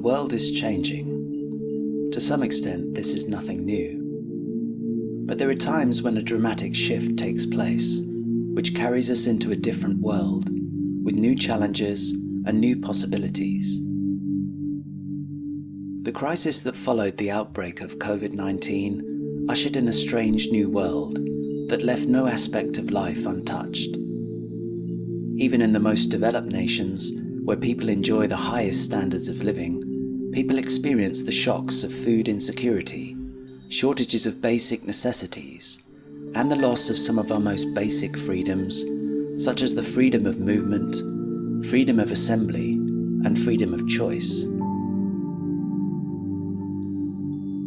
world is changing. To some extent, this is nothing new. But there are times when a dramatic shift takes place, which carries us into a different world, with new challenges and new possibilities. The crisis that followed the outbreak of COVID-19 ushered in a strange new world that left no aspect of life untouched. Even in the most developed nations, where people enjoy the highest standards of living, people experience the shocks of food insecurity, shortages of basic necessities, and the loss of some of our most basic freedoms, such as the freedom of movement, freedom of assembly, and freedom of choice.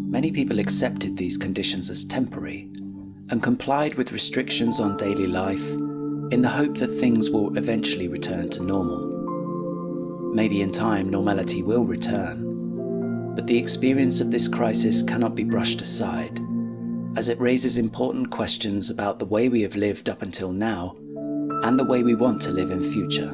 Many people accepted these conditions as temporary and complied with restrictions on daily life in the hope that things will eventually return to normal. Maybe in time normality will return, but the experience of this crisis cannot be brushed aside, as it raises important questions about the way we have lived up until now and the way we want to live in future.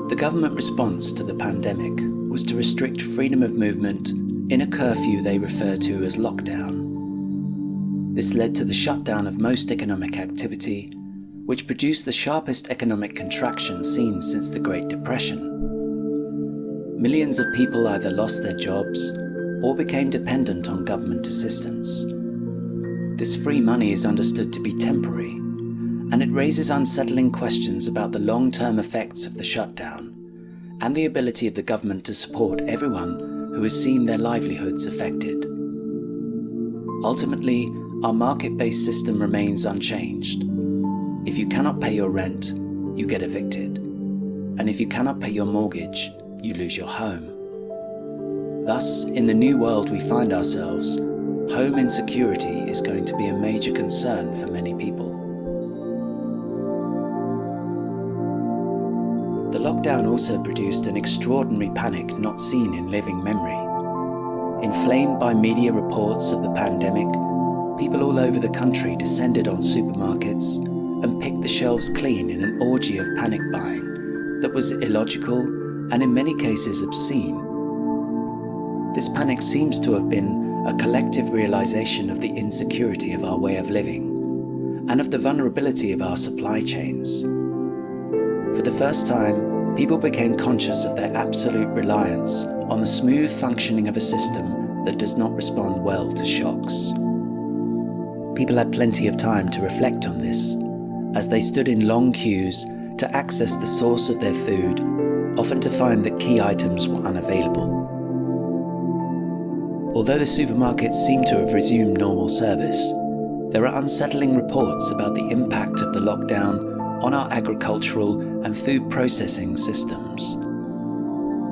The government response to the pandemic was to restrict freedom of movement in a curfew they refer to as lockdown. This led to the shutdown of most economic activity, which produced the sharpest economic contraction seen since the Great Depression. Millions of people either lost their jobs or became dependent on government assistance. This free money is understood to be temporary, and it raises unsettling questions about the long-term effects of the shutdown and the ability of the government to support everyone who has seen their livelihoods affected. Ultimately, our market-based system remains unchanged. If you cannot pay your rent, you get evicted. And if you cannot pay your mortgage, you lose your home. Thus, in the new world we find ourselves, home insecurity is going to be a major concern for many people. The lockdown also produced an extraordinary panic not seen in living memory. Inflamed by media reports of the pandemic, people all over the country descended on supermarkets and picked the shelves clean in an orgy of panic buying that was illogical and in many cases obscene. This panic seems to have been a collective realization of the insecurity of our way of living and of the vulnerability of our supply chains. For the first time, people became conscious of their absolute reliance on the smooth functioning of a system that does not respond well to shocks. People had plenty of time to reflect on this, as they stood in long queues to access the source of their food, often to find that key items were unavailable. Although the supermarkets seem to have resumed normal service, there are unsettling reports about the impact of the lockdown on our agricultural and food processing systems.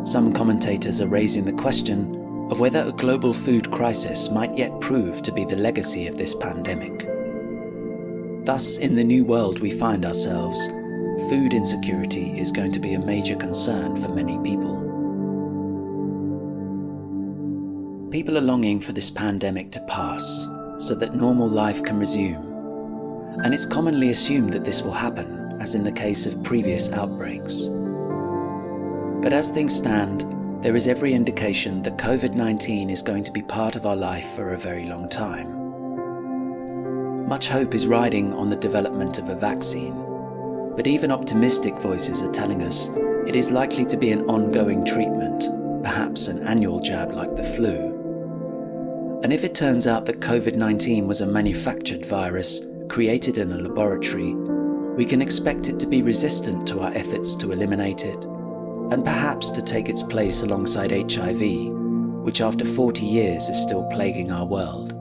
Some commentators are raising the question of whether a global food crisis might yet prove to be the legacy of this pandemic. Thus, in the new world we find ourselves, food insecurity is going to be a major concern for many people. People are longing for this pandemic to pass so that normal life can resume, and it's commonly assumed that this will happen, as in the case of previous outbreaks. But as things stand, there is every indication that COVID-19 is going to be part of our life for a very long time. Much hope is riding on the development of a vaccine, but even optimistic voices are telling us it is likely to be an ongoing treatment, perhaps an annual jab like the flu. And if it turns out that COVID-19 was a manufactured virus created in a laboratory, we can expect it to be resistant to our efforts to eliminate it, and perhaps to take its place alongside HIV, which after 40 years is still plaguing our world.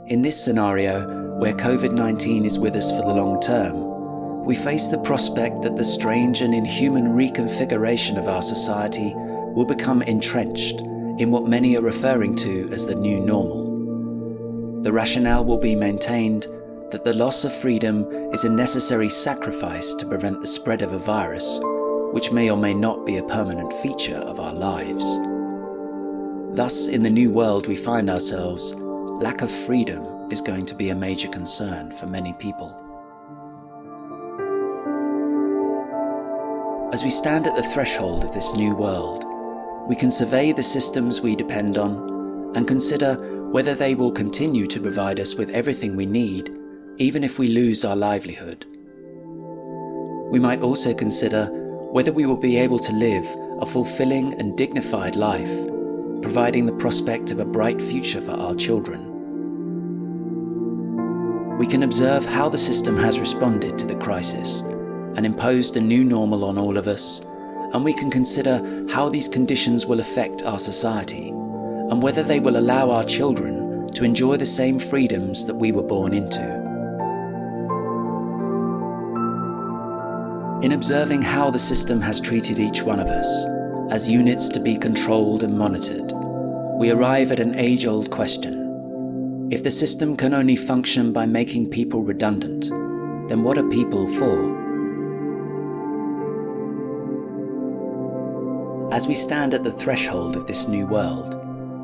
In this scenario, where COVID-19 is with us for the long term, we face the prospect that the strange and inhuman reconfiguration of our society will become entrenched in what many are referring to as the new normal. The rationale will be maintained that the loss of freedom is a necessary sacrifice to prevent the spread of a virus, which may or may not be a permanent feature of our lives. Thus, in the new world we find ourselves, lack of freedom is going to be a major concern for many people. As we stand at the threshold of this new world, we can survey the systems we depend on and consider whether they will continue to provide us with everything we need, even if we lose our livelihood. We might also consider whether we will be able to live a fulfilling and dignified life, providing the prospect of a bright future for our children. We can observe how the system has responded to the crisis and imposed a new normal on all of us, and we can consider how these conditions will affect our society and whether they will allow our children to enjoy the same freedoms that we were born into. In observing how the system has treated each one of us as units to be controlled and monitored, we arrive at an age-old question. If the system can only function by making people redundant, then what are people for? As we stand at the threshold of this new world,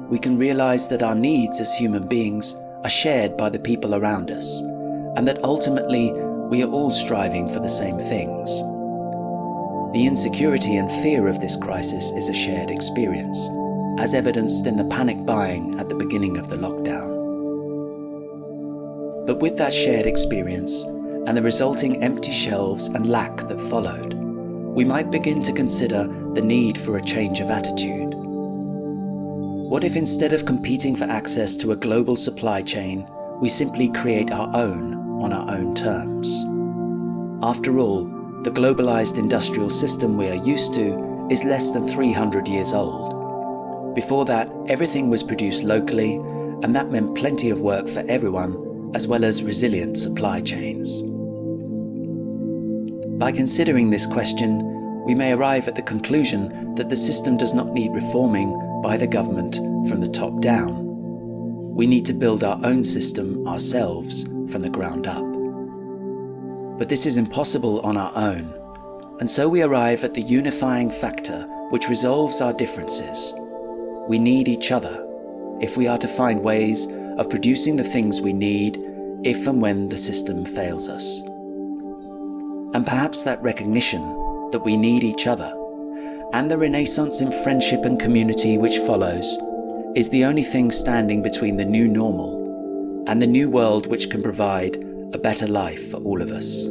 we can realize that our needs as human beings are shared by the people around us, and that ultimately we are all striving for the same things. The insecurity and fear of this crisis is a shared experience, as evidenced in the panic buying at the beginning of the lockdown. But with that shared experience and the resulting empty shelves and lack that followed, we might begin to consider the need for a change of attitude. What if instead of competing for access to a global supply chain, we simply create our own on our own terms? After all, the globalized industrial system we are used to is less than 300 years old. Before that, everything was produced locally, and that meant plenty of work for everyone, as well as resilient supply chains. By considering this question, we may arrive at the conclusion that the system does not need reforming by the government from the top down. We need to build our own system ourselves from the ground up. But this is impossible on our own, and so we arrive at the unifying factor which resolves our differences. We need each other if we are to find ways of producing the things we need if and when the system fails us. And perhaps that recognition that we need each other, and the renaissance in friendship and community which follows, is the only thing standing between the new normal and the new world which can provide a better life for all of us.